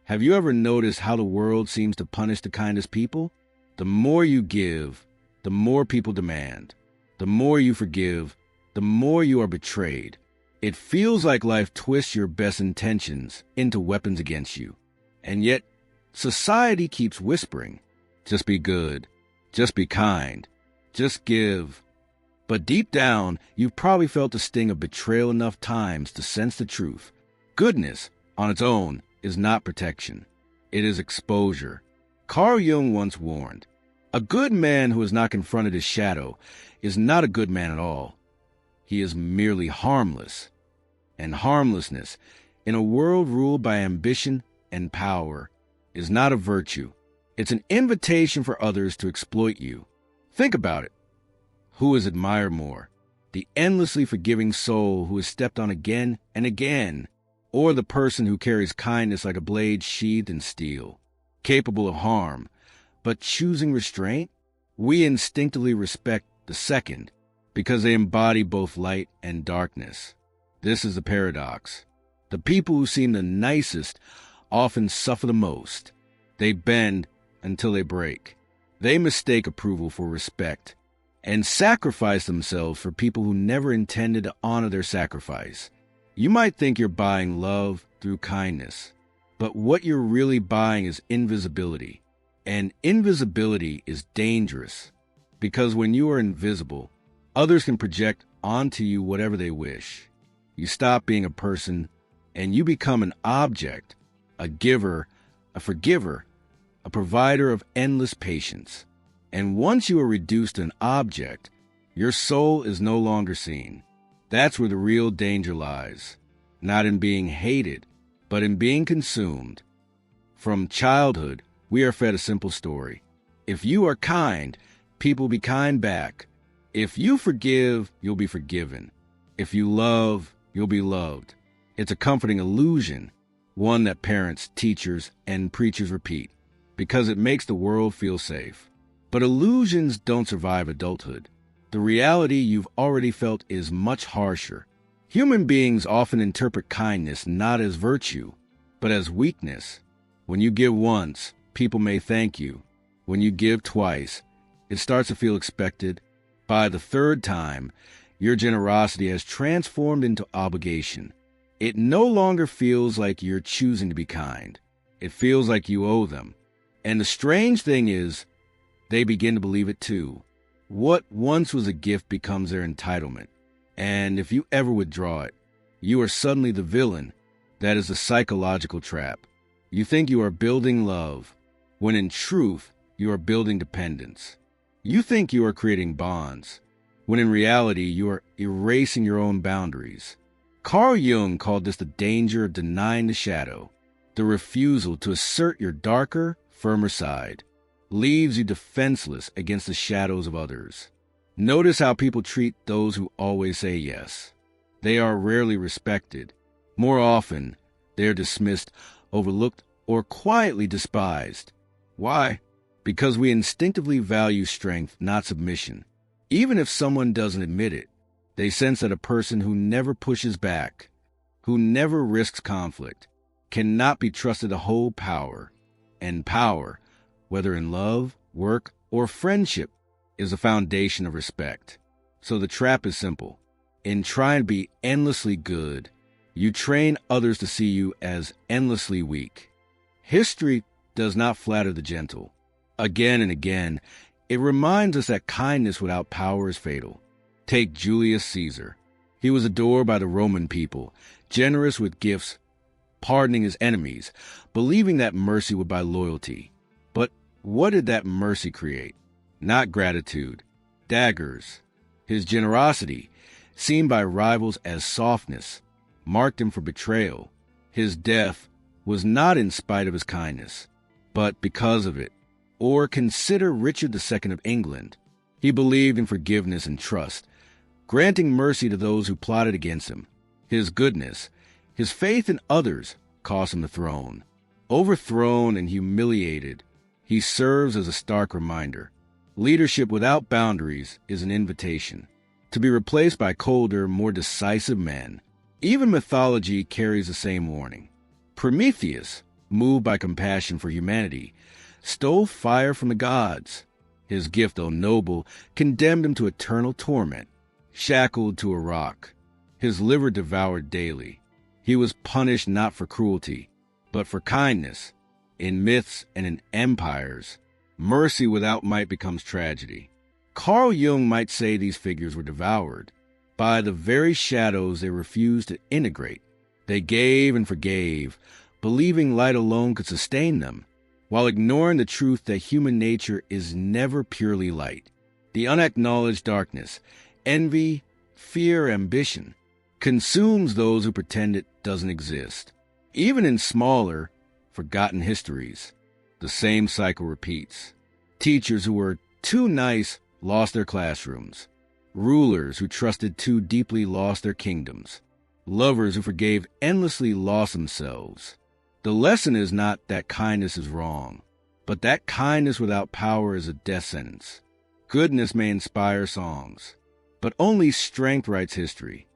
Have you ever noticed how the world seems to punish the kindest people? The more you give, the more people demand. The more you forgive, the more you are betrayed. It feels like life twists your best intentions into weapons against you. And yet, society keeps whispering, just be good, just be kind, just give. But deep down, you've probably felt the sting of betrayal enough times to sense the truth. Goodness, on its own, is not protection. It is exposure. Carl Jung once warned, a good man who has not confronted his shadow is not a good man at all. He is merely harmless. And harmlessness, in a world ruled by ambition and power, is not a virtue. It's an invitation for others to exploit you. Think about it. Who is admired more? The endlessly forgiving soul who is stepped on again and again, or the person who carries kindness like a blade sheathed in steel, capable of harm, but choosing restraint? We instinctively respect the second because they embody both light and darkness. This is the paradox. The people who seem the nicest often suffer the most. They bend until they break. They mistake approval for respect and sacrifice themselves for people who never intended to honor their sacrifice. You might think you're buying love through kindness, but what you're really buying is invisibility. And invisibility is dangerous because when you are invisible, others can project onto you whatever they wish. You stop being a person and you become an object, a giver, a forgiver, a provider of endless patience. And once you are reduced to an object, your soul is no longer seen. That's where the real danger lies, not in being hated, but in being consumed. From childhood, we are fed a simple story. If you are kind, people will be kind back. If you forgive, you'll be forgiven. If you love, you'll be loved. It's a comforting illusion, one that parents, teachers, and preachers repeat, because it makes the world feel safe. But illusions don't survive adulthood. The reality you've already felt is much harsher. Human beings often interpret kindness not as virtue, but as weakness. When you give once, people may thank you. When you give twice, it starts to feel expected. By the third time, your generosity has transformed into obligation. It no longer feels like you're choosing to be kind. It feels like you owe them. And the strange thing is, they begin to believe it too. What once was a gift becomes their entitlement. And if you ever withdraw it, you are suddenly the villain. That is a psychological trap. You think you are building love, when in truth, you are building dependence. You think you are creating bonds, when in reality, you are erasing your own boundaries. Carl Jung called this the danger of denying the shadow. The refusal to assert your darker, firmer side leaves you defenseless against the shadows of others. Notice how people treat those who always say yes. They are rarely respected. More often, they are dismissed, overlooked, or quietly despised. Why? Because we instinctively value strength, not submission. Even if someone doesn't admit it, they sense that a person who never pushes back, who never risks conflict, cannot be trusted to hold power. And power, whether in love, work, or friendship, is the foundation of respect. So the trap is simple. In trying to be endlessly good, you train others to see you as endlessly weak. History does not flatter the gentle. Again and again, it reminds us that kindness without power is fatal. Take Julius Caesar. He was adored by the Roman people, generous with gifts, pardoning his enemies, believing that mercy would buy loyalty. But what did that mercy create? Not gratitude, daggers. His generosity, seen by rivals as softness, marked him for betrayal. His death was not in spite of his kindness, but because of it. Or consider Richard II of England. He believed in forgiveness and trust, granting mercy to those who plotted against him. His goodness, his faith in others, cost him the throne. Overthrown and humiliated, he serves as a stark reminder. Leadership without boundaries is an invitation to be replaced by colder, more decisive men. Even mythology carries the same warning. Prometheus, moved by compassion for humanity, stole fire from the gods. His gift, though noble, condemned him to eternal torment. Shackled to a rock, his liver devoured daily, he was punished not for cruelty, but for kindness. In myths and in empires, mercy without might becomes tragedy. Carl Jung might say these figures were devoured by the very shadows they refused to integrate. They gave and forgave, believing light alone could sustain them, while ignoring the truth that human nature is never purely light. The unacknowledged darkness, envy, fear, ambition, consumes those who pretend it doesn't exist. Even in smaller, forgotten histories, the same cycle repeats. Teachers who were too nice lost their classrooms. Rulers who trusted too deeply lost their kingdoms. Lovers who forgave endlessly lost themselves. The lesson is not that kindness is wrong, but that kindness without power is a death sentence. Goodness may inspire songs, but only strength writes history.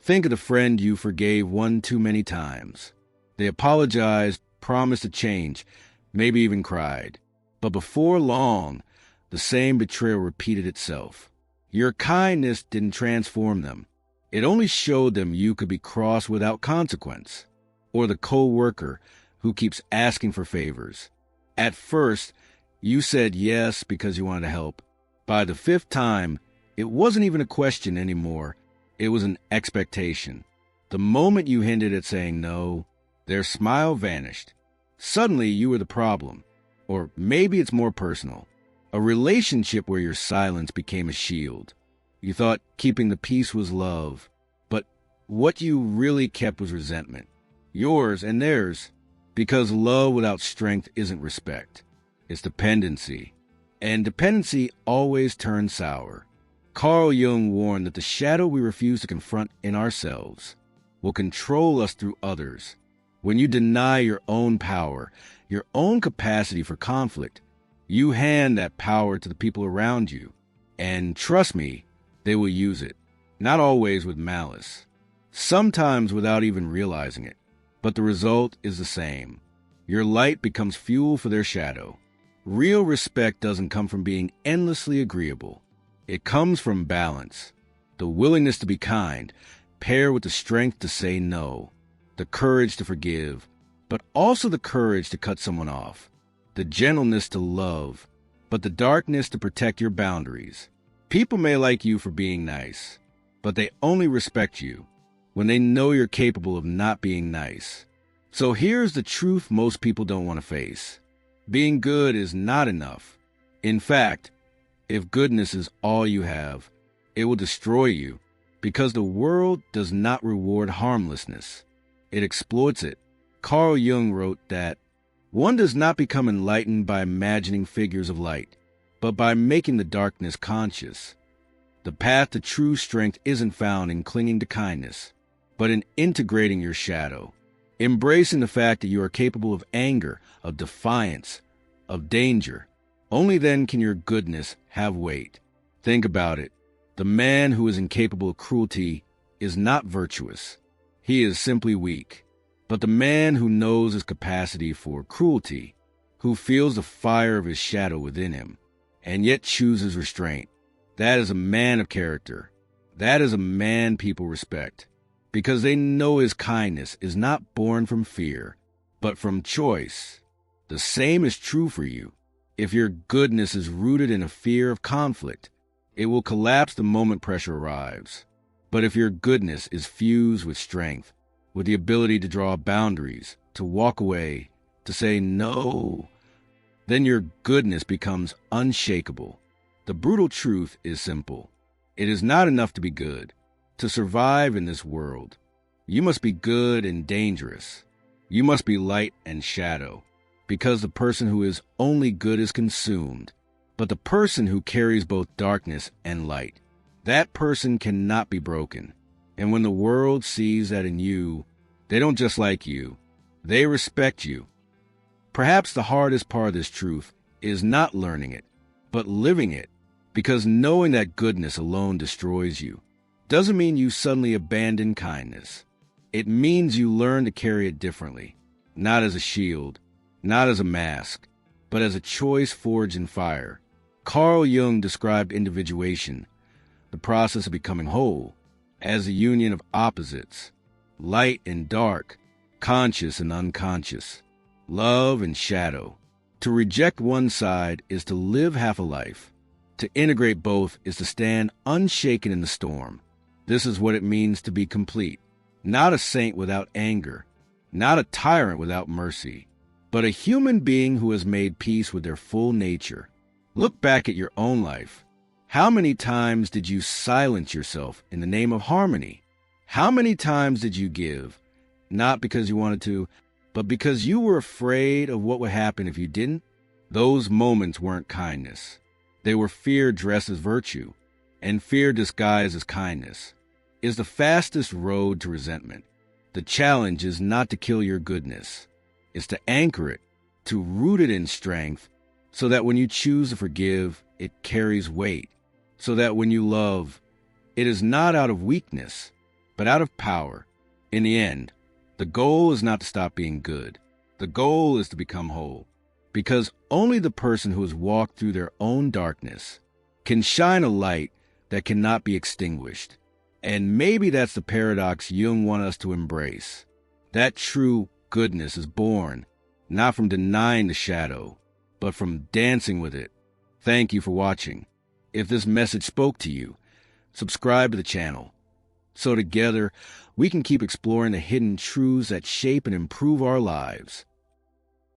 Think of the friend you forgave one too many times. They apologized, promised to change, maybe even cried. But before long, the same betrayal repeated itself. Your kindness didn't transform them. It only showed them you could be cross without consequence. Or the co-worker who keeps asking for favors. At first, you said yes because you wanted to help. By the fifth time, it wasn't even a question anymore. It was an expectation. The moment you hinted at saying no, their smile vanished. Suddenly, you were the problem. Or maybe it's more personal. A relationship where your silence became a shield. You thought keeping the peace was love, but what you really kept was resentment. Yours and theirs, because love without strength isn't respect. It's dependency. And dependency always turns sour. Carl Jung warned that the shadow we refuse to confront in ourselves will control us through others. When you deny your own power, your own capacity for conflict, you hand that power to the people around you. And trust me, they will use it. Not always with malice. Sometimes without even realizing it. But the result is the same. Your light becomes fuel for their shadow. Real respect doesn't come from being endlessly agreeable. It comes from balance. The willingness to be kind, paired with the strength to say no. The courage to forgive, but also the courage to cut someone off. The gentleness to love, but the darkness to protect your boundaries. People may like you for being nice, but they only respect you when they know you're capable of not being nice. So here's the truth most people don't want to face. Being good is not enough. In fact, if goodness is all you have, it will destroy you, because the world does not reward harmlessness. It exploits it. Carl Jung wrote that one does not become enlightened by imagining figures of light, but by making the darkness conscious. The path to true strength isn't found in clinging to kindness, but in integrating your shadow, embracing the fact that you are capable of anger, of defiance, of danger. Only then can your goodness have weight. Think about it. The man who is incapable of cruelty is not virtuous. He is simply weak. But the man who knows his capacity for cruelty, who feels the fire of his shadow within him, and yet chooses restraint, that is a man of character. That is a man people respect, because they know his kindness is not born from fear, but from choice. The same is true for you. If your goodness is rooted in a fear of conflict, it will collapse the moment pressure arrives. But if your goodness is fused with strength, with the ability to draw boundaries, to walk away, to say no, then your goodness becomes unshakable. The brutal truth is simple. It is not enough to be good. To survive in this world, you must be good and dangerous. You must be light and shadow, because the person who is only good is consumed. But the person who carries both darkness and light, that person cannot be broken. And when the world sees that in you, they don't just like you, they respect you. Perhaps the hardest part of this truth is not learning it, but living it, because knowing that goodness alone destroys you doesn't mean you suddenly abandon kindness. It means you learn to carry it differently, not as a shield, not as a mask, but as a choice forged in fire. Carl Jung described individuation, the process of becoming whole, as a union of opposites, light and dark, conscious and unconscious, love and shadow. To reject one side is to live half a life. To integrate both is to stand unshaken in the storm. This is what it means to be complete. Not a saint without anger, not a tyrant without mercy, but a human being who has made peace with their full nature. Look back at your own life. How many times did you silence yourself in the name of harmony? How many times did you give, not because you wanted to, but because you were afraid of what would happen if you didn't? Those moments weren't kindness. They were fear dressed as virtue, and fear disguised as kindness is the fastest road to resentment. The challenge is not to kill your goodness. It's to anchor it, to root it in strength, so that when you choose to forgive, it carries weight. So that when you love, it is not out of weakness, but out of power. In the end, the goal is not to stop being good. The goal is to become whole. Because only the person who has walked through their own darkness can shine a light that cannot be extinguished. And maybe that's the paradox Jung wants us to embrace. That true goodness is born not from denying the shadow, but from dancing with it. Thank you for watching. If this message spoke to you, subscribe to the channel, so together we can keep exploring the hidden truths that shape and improve our lives.